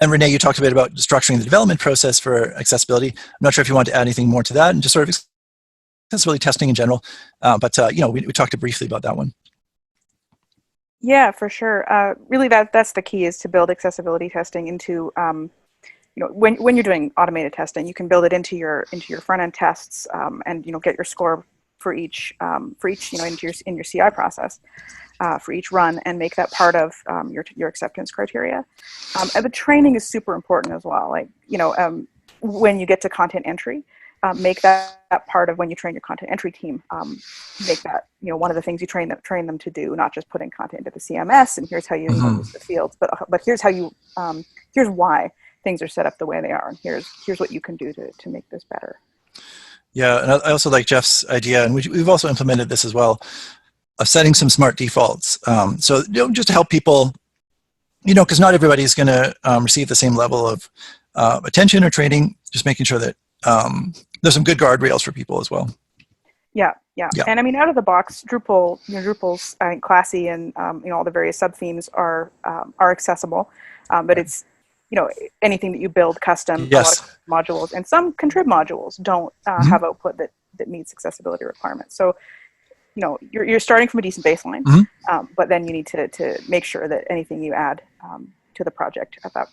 And Renee, you talked a bit about structuring the development process for accessibility. I'm not sure if you want to add anything more to that and just sort of accessibility testing in general. But we talked briefly about that one. Yeah, for sure. Really, that's the key, is to build accessibility testing into, when you're doing automated testing, you can build it into your front end tests, and get your score for each in your CI process for each run, and make that part of your acceptance criteria. And the training is super important as well. Like when you get to content entry, make that part of when you train your content entry team. Make that one of the things you train them to do, not just putting content into the CMS and here's how you use the fields, but here's how you here's why things are set up the way they are, and here's what you can do to make this better. Yeah, and I also like Jeff's idea, and we've also implemented this as well, of setting some smart defaults. So just to help people, because not everybody's going to receive the same level of attention or training just making sure that there's some good guardrails for people as well. Yeah. Yeah. And I mean, out of the box, Drupal, Drupal's, I think, classy and all the various sub themes are accessible, but it's anything that you build custom, Yes. a lot of modules, and some contrib modules don't have output that meets accessibility requirements. So you're starting from a decent baseline, but then you need to make sure that anything you add to the project at that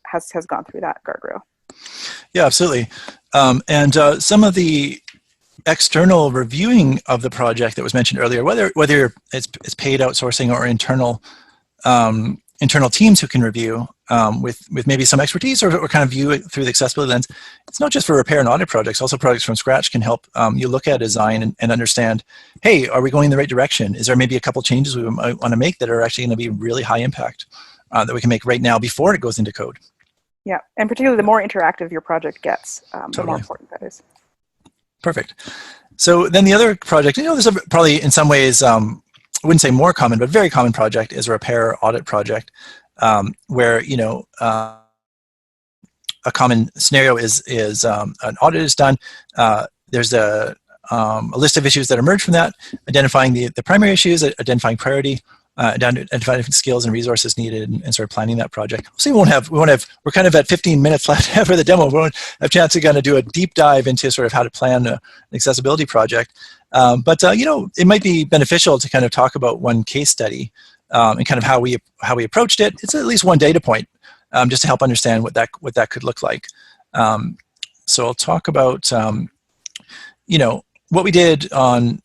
has gone through that guardrail. Yeah, absolutely. And some of the external reviewing of the project that was mentioned earlier, whether it's paid outsourcing or internal teams who can review with maybe some expertise or kind of view it through the accessibility lens. It's not just for repair and audit projects. Also, projects from scratch can help you look at design and understand, hey, are we going in the right direction? Is there maybe a couple changes we might want to make that are actually going to be really high impact that we can make right now before it goes into code? Yeah, and particularly the more interactive your project gets, Totally. the more important that is. Perfect. So then the other project, there's probably in some ways, I wouldn't say more common, but very common project is a repair audit project, where a common scenario is an audit is done. There's a list of issues that emerge from that, identifying the primary issues, identifying priority, identifying different skills and resources needed, and sort of planning that project. So we're kind of at 15 minutes left for the demo. We won't have a chance to kind of do a deep dive into sort of how to plan an accessibility project. But it might be beneficial to kind of talk about one case study and kind of how we approached it. It's at least one data point just to help understand what that could look like. So I'll talk about what we did on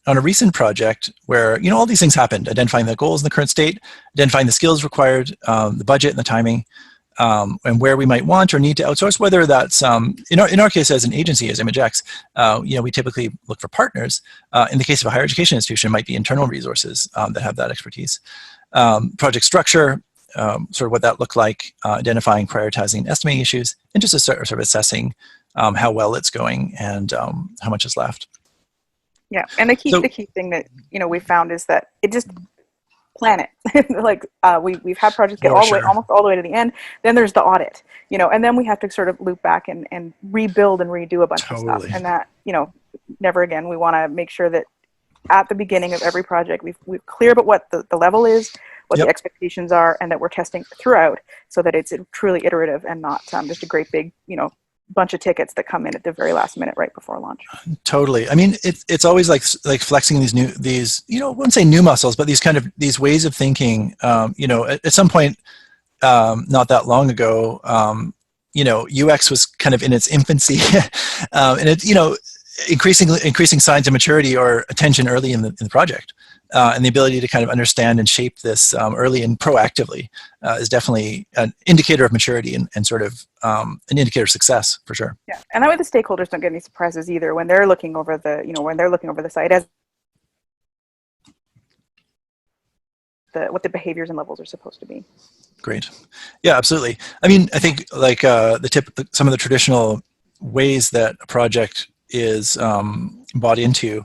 a recent project where all these things happened: identifying the goals in the current state, identifying the skills required, the budget and the timing, and where we might want or need to outsource. Whether that's in our case as an agency, as ImageX, we typically look for partners. In the case of a higher education institution, it might be internal resources that have that expertise. Project structure, sort of what that looked like, identifying, prioritizing, estimating issues, and just sort of assessing how well it's going and how much is left. Yeah, and the key thing that we found is that it just plan it. Like we've had projects get almost all the way to the end. Then there's the audit, and then we have to sort of loop back and rebuild and redo a bunch of stuff. And that never again. We want to make sure that at the beginning of every project we're clear about what the level is, what the expectations are, and that we're testing throughout so that it's truly iterative and not just a great big bunch of tickets that come in at the very last minute right before launch. Totally. I mean, it's always like flexing these I wouldn't say new muscles, but these ways of thinking. At some point, not that long ago, UX was kind of in its infancy, and it increasing signs of maturity or attention early in the project. And the ability to kind of understand and shape this early and proactively is definitely an indicator of maturity and sort of an indicator of success for sure. Yeah, and that way the stakeholders don't get any surprises either when they're looking over the site as what the behaviors and levels are supposed to be. Great. Yeah, absolutely. I mean, I think like some of the traditional ways that a project is bought into.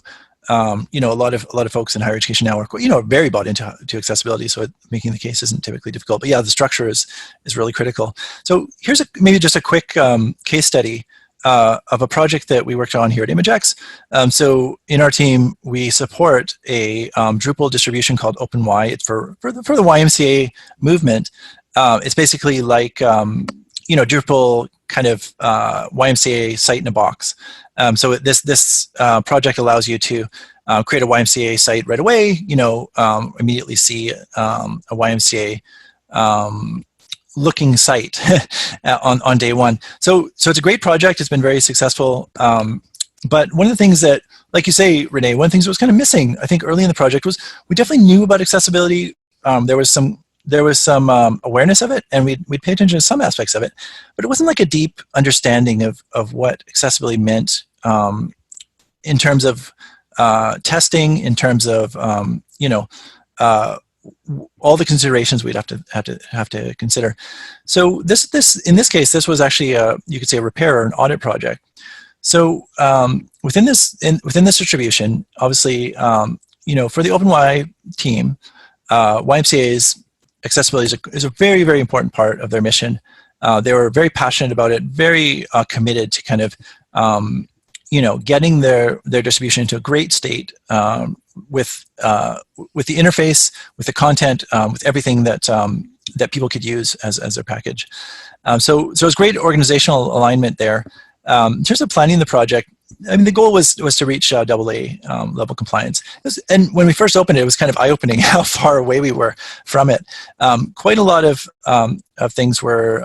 A lot of folks in higher education now are very bought into accessibility, so making the case isn't typically difficult. But yeah, the structure is really critical. So here's maybe just a quick case study of a project that we worked on here at ImageX. So in our team, we support a Drupal distribution called OpenY. It's for the YMCA movement. It's basically like Drupal kind of YMCA site in a box. So this project allows you to create a YMCA site right away, immediately see a YMCA looking site on day one. So it's a great project. It's been very successful. But one of the things that, like you say, Renee, one of the things that was kind of missing, I think, early in the project was we definitely knew about accessibility. There was some awareness of it, and we'd pay attention to some aspects of it, but it wasn't like a deep understanding of what accessibility meant in terms of testing, in terms of all the considerations we'd have to consider. So in this case, this was actually you could say a repair or an audit project. So within this distribution, obviously, for the OpenY team, YMCA's accessibility is a very, very important part of their mission. They were very passionate about it, very committed to kind of getting their distribution into a great state with the interface, with the content, with everything that people could use as their package. So it's great organizational alignment there. In terms of planning the project, I mean, the goal was to reach AA level compliance. And when we first opened it, it was kind of eye-opening how far away we were from it. Quite a lot of things were,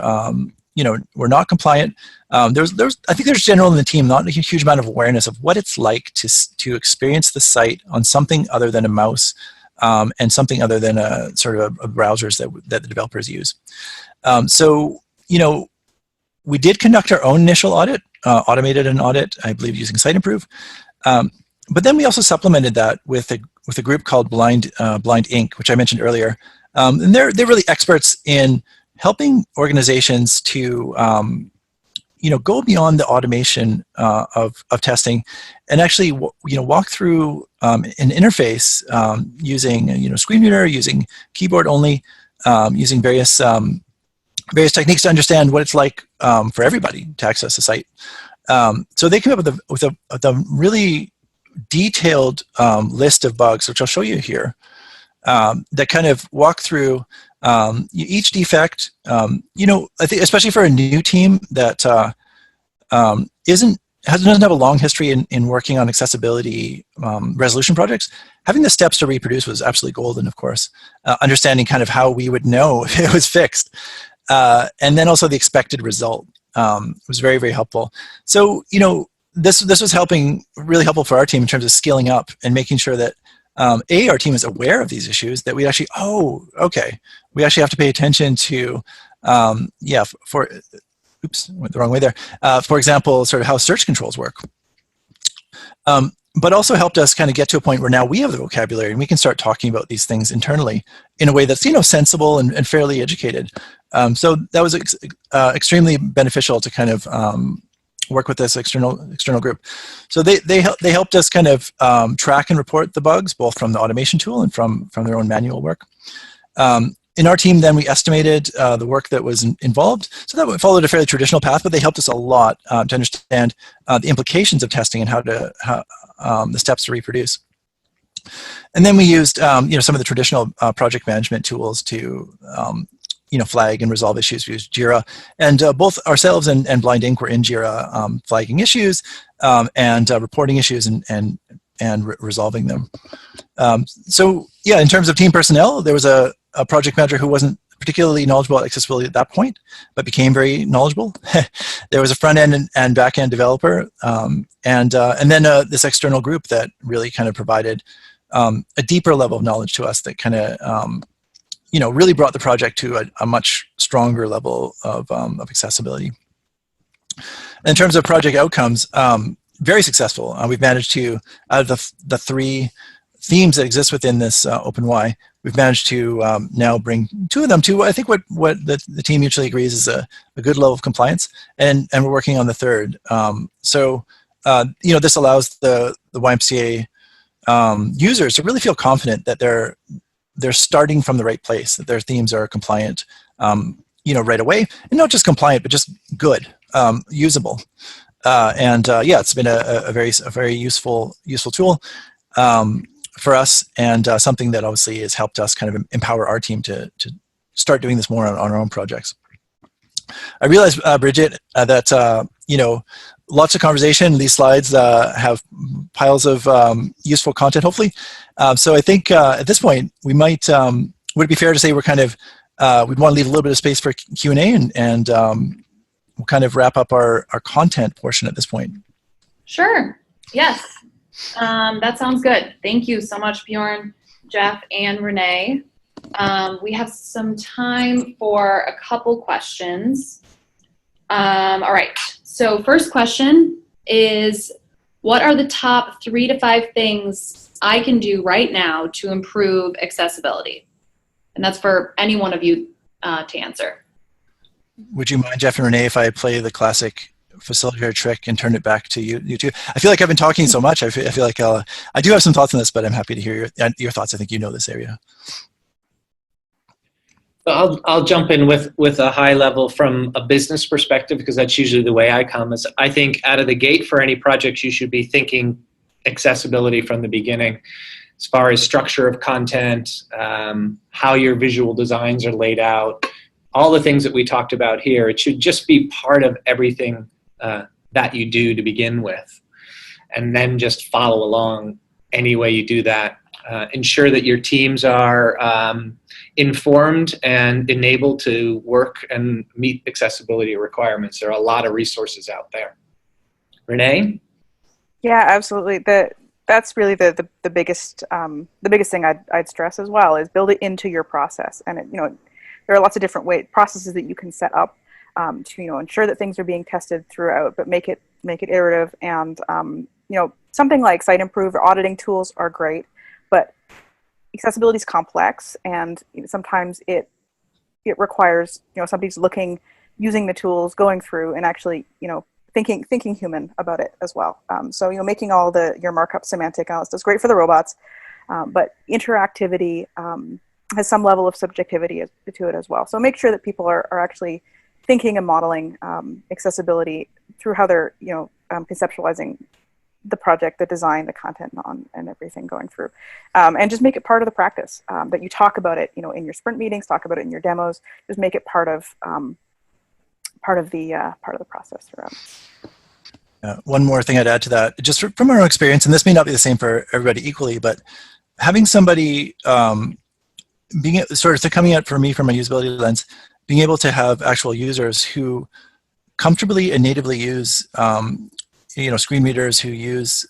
were not compliant. I think there's general in the team not a huge amount of awareness of what it's like to experience the site on something other than a mouse and something other than a sort of a browsers that the developers use. We did conduct our own initial audit, automated an audit, I believe, using SiteImprove. But then we also supplemented that with a group called Blind Inc., which I mentioned earlier. And they're really experts in helping organizations to go beyond the automation of testing and actually walk through an interface using screen reader, using keyboard only, using various techniques to understand what it's like for everybody to access the site. So they came up with a really detailed list of bugs, which I'll show you here, that kind of walk through each defect. I think especially for a new team that doesn't have a long history in working on accessibility resolution projects, having the steps to reproduce was absolutely golden, of course. Understanding kind of how we would know if it was fixed. And then also the expected result was very, very helpful. So, this was really helpful for our team in terms of scaling up and making sure that our team is aware of these issues, that we actually, we actually have to pay attention to, oops, went the wrong way there. For example, sort of how search controls work. But also helped us kind of get to a point where now we have the vocabulary and we can start talking about these things internally in a way that's, sensible and fairly educated. So that was extremely beneficial to kind of work with this external group. So they helped us kind of track and report the bugs, both from the automation tool and from their own manual work. In our team, then we estimated the work that was involved. So that followed a fairly traditional path, but they helped us a lot to understand the implications of testing and how the steps to reproduce. And then we used some of the traditional project management tools to flag and resolve issues. We used Jira, and both ourselves and Blind Inc. were in Jira flagging issues and reporting issues and resolving them. So yeah, in terms of team personnel, there was a project manager who wasn't particularly knowledgeable about accessibility at that point, but became very knowledgeable. There was a front end and back end developer, and then this external group that really kind of provided a deeper level of knowledge to us that kind of really brought the project to a much stronger level of accessibility. In terms of project outcomes, very successful. We've managed to, out of the 3 themes that exist within this OpenY, we've managed to now bring 2 of them to, I think, what the team mutually agrees is a good level of compliance, and we're working on the 3rd. This allows the YMCA users to really feel confident that they're starting from the right place, that their themes are compliant, right away, and not just compliant, but just good, usable. It's been a very useful tool for us, and something that obviously has helped us kind of empower our team to start doing this more on our own projects. I realize, Bridget, that lots of conversation. These slides have piles of useful content, hopefully. So I think at this point, we might, would it be fair to say we're kind of, we'd want to leave a little bit of space for Q&A, and we'll kind of wrap up our content portion at this point. Sure. Yes. That sounds good. Thank you so much, Bjorn, Jeff, and Renee. We have some time for a couple questions. All right. So first question is, what are the top 3 to 5 things I can do right now to improve accessibility? And that's for any one of you to answer. Would you mind, Jeff and Renee, if I play the classic facilitator trick and turn it back to you two? I feel like I've been talking so much. I feel like I do have some thoughts on this, but I'm happy to hear your thoughts. I think you know this area. I'll jump in with a high level from a business perspective, because that's usually the way I come. Is I think out of the gate for any projects, you should be thinking accessibility from the beginning, as far as structure of content, how your visual designs are laid out, all the things that we talked about here. It should just be part of everything that you do to begin with, and then just follow along any way you do that. Ensure that your teams are informed and enabled to work and meet accessibility requirements. There are a lot of resources out there. Renee? Yeah, absolutely. That's really the biggest thing I'd stress as well, is build it into your process. And there are lots of different processes that you can set up to ensure that things are being tested throughout, but make it iterative. And something like Site Improve or auditing tools are great, but accessibility is complex, and sometimes it requires somebody's using the tools, going through, and actually thinking human about it as well. So making all your markup semantic analysis is great for the robots, but interactivity has some level of subjectivity to it as well. So make sure that people are actually thinking and modeling accessibility through how they're conceptualizing the project, the design, the content, and everything going through, and just make it part of the practice. That you talk about it, in your sprint meetings, talk about it in your demos. Just make it part of the process throughout. One more thing I'd add to that, just from our own experience, and this may not be the same for everybody equally, but having somebody being sort of coming out for me from a usability lens, being able to have actual users who comfortably and natively use screen readers, who use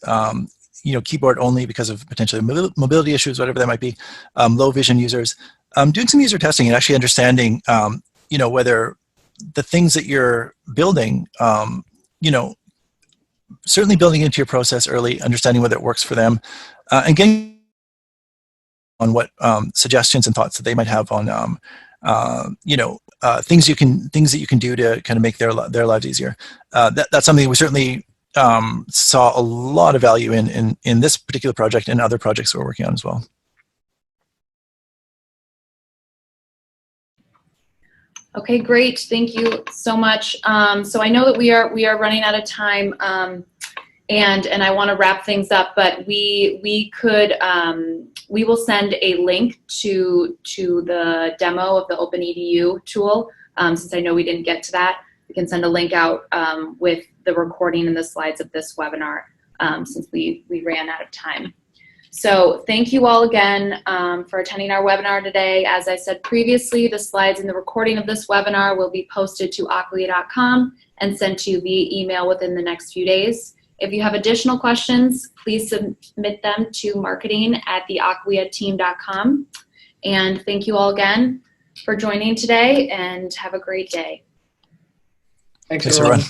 keyboard only because of potentially mobility issues, whatever that might be, low vision users, doing some user testing and actually understanding whether the things that you're building, certainly building into your process early, understanding whether it works for them, and getting on what suggestions and thoughts that they might have on things that you can do to kind of make their lives easier. That's something we certainly saw a lot of value in this particular project and other projects we're working on as well. Okay, great. Thank you so much. So I know that we are running out of time, and I want to wrap things up, but we will send a link to the demo of the OpenEDU tool. Since I know we didn't get to that, we can send a link out with the recording and the slides of this webinar, since we ran out of time. So thank you all again for attending our webinar today. As I said previously, the slides and the recording of this webinar will be posted to acquia.com and sent to you via email within the next few days. If you have additional questions, please submit them to marketing@theacquiateam.com. And thank you all again for joining today, and have a great day. Thanks everyone.